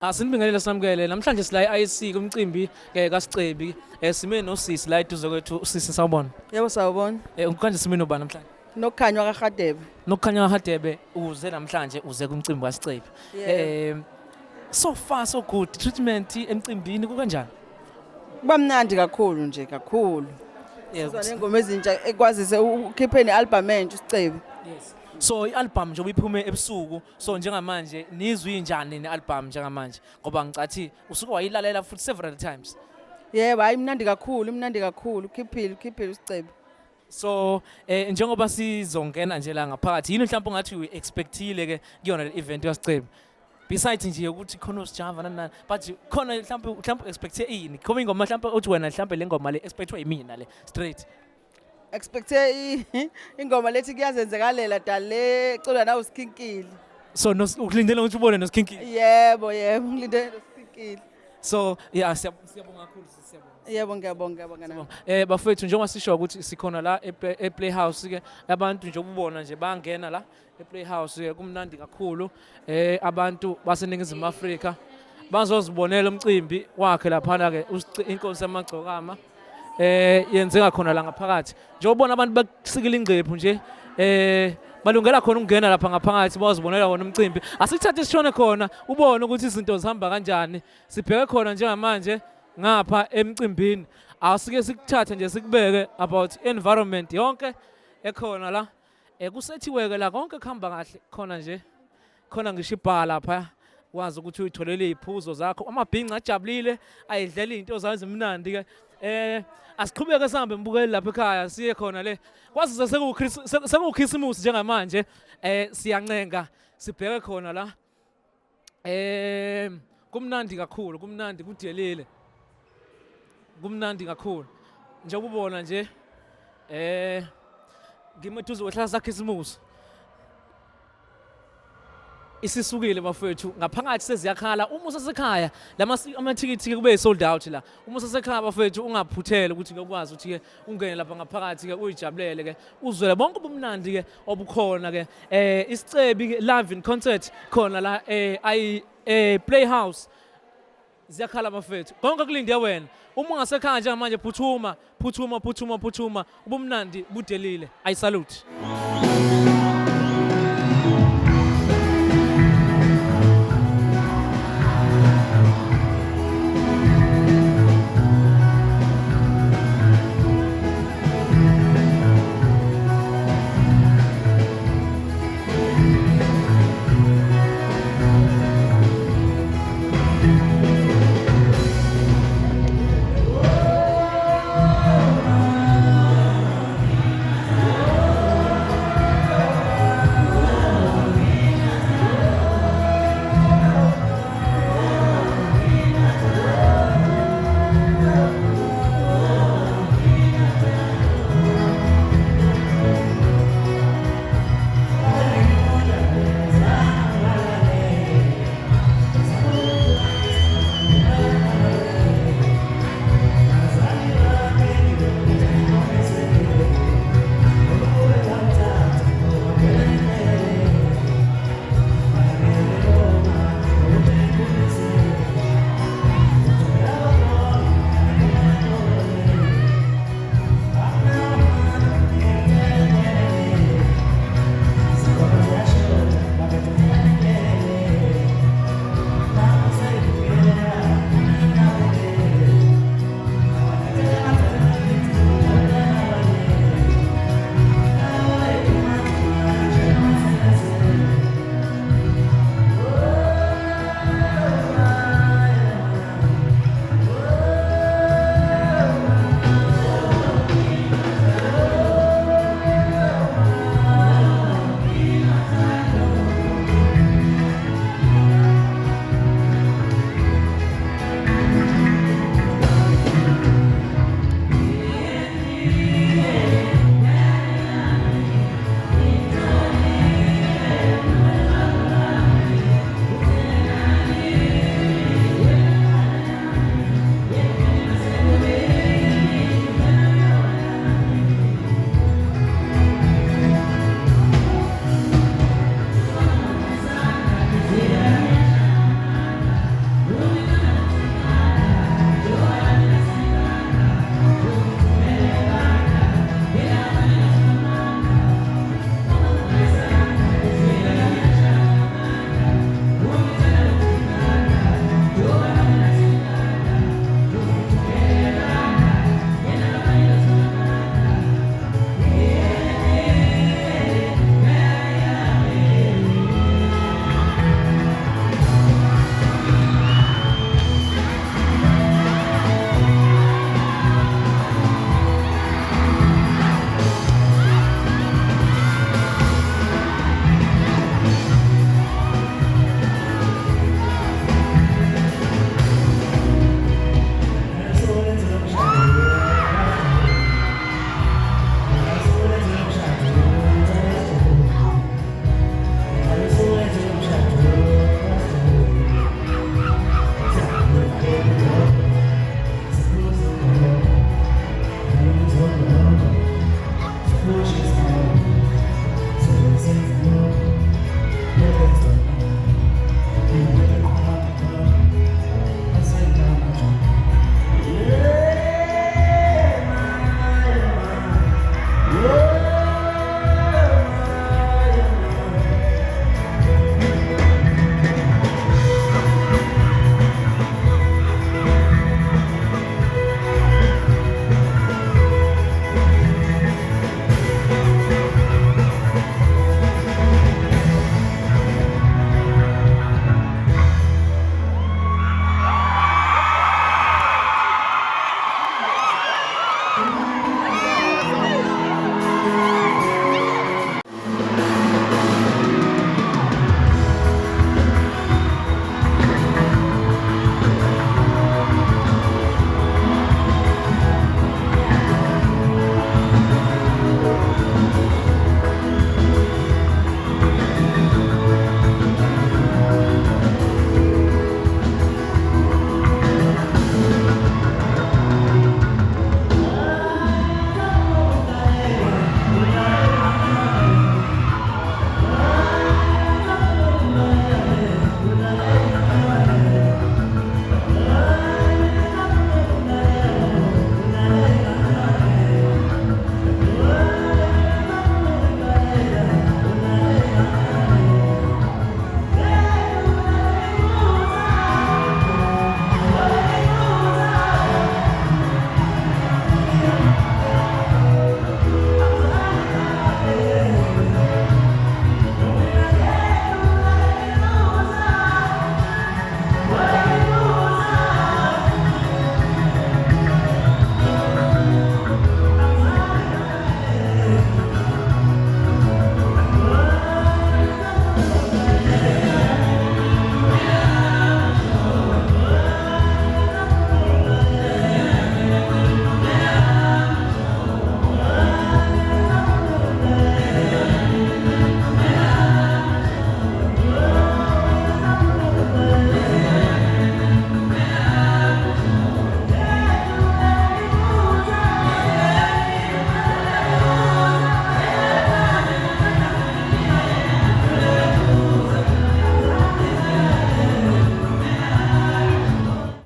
Asinibingelela samukele namhlanje sila IC kumcimbi ka Scebi sime nosisi la eduze kwethu usisi sawubona. Yebo sawubona. Ukanje sime noba namhlanje. Nokukhanywa kaHadebe. Nokukhanya kaHadebe uze namhlanje uze kumcimbi ka Scebi. So far so good treatment emcimbini kukanjani? Kuba mnandi kakhulu nje kakhulu. Sizwa nengoma ezintsha ekwazise ukhiphe nealbum entsha uScebi. Yes. So i-album nje ubiphume ebusuku so njengamanje nizwe injani ne-album njengamanje ngoba ngicathi usuke wayilalela futhi several times. Yebo hayi mnandi kakhulu ukhiphile uScebi. So njengoba sizongena nje la ngaphakathi yini mhlawumbe ngathi we expectile ke kuyona le event yaScebi besides nje ukuthi khona usijava nani but khona mhlawumbe expecte yini khoma ingoma mhlawumbe uthi wena mhlawumbe le ngoma le expectwa yimina le straight Expecte ingoma lethi kuyazenzekalela dale eculwa nawo uSkinkile. So ukulindela ukuthi ubone noSkinkile. Yebo ngilindele noSkinkile. So yeah siyabonga kakhulu siyabonga. Yebo ngiyabonga nami. Bafethu njengoba sisho ukuthi sikhona la ePlayhouse ke abantu nje ubona nje bangena la ePlayhouse ke kumnandi kakhulu abantu baseningizimu Afrika bazozibonela umcimbi wakhe lapha ke Inkosi Yamagcokama yenzeka khona la ngaphakathi nje ubona abantu basikila ingqephu nje balungela khona ukungena lapha ngaphakathi bazibonela wona umcimbi asithathe sishone khona ubone ukuthi izinto zihamba kanjani sibheke khona njengamanje ngapha emcimbini asike sikuthathe nje sikubeke about environment yonke ekhona la kusethiwe ke la konke kuhamba kahle khona nje khona ngisho ibhala lapha wazi ukuthi uyitholele iziphuzo zakho amabhinqa ajabulile ayidlela izinto zazo emnandi ke asiqhubeke sihambe mbukeli lapha ekhaya siye khona le kwazi sekukhisimusi njengamanje siyancenga sibheke khona la kumnandi kakhulu kumnandi kudelile kumnandi kakhulu nje ubona nje ngimethuzo wehlala sakhisimusi isisukile bafethu ngaphakathi seziyakhala uma usesekhaya amathikithi kube sold out la uma usesekhaya bafethu ungaphuthele ukuthi ukwazi ukuthi ke ungene lapha ngaphakathi ke uyijabulele ke uzwele bonke ubumnandi ke obukhona ke iScebi ke live in concert khona la Playhouse ziyakhala bafethu konke kulinde wena uma ungasekhaya njengamanje phuthuma ubumnandi budelile I salute.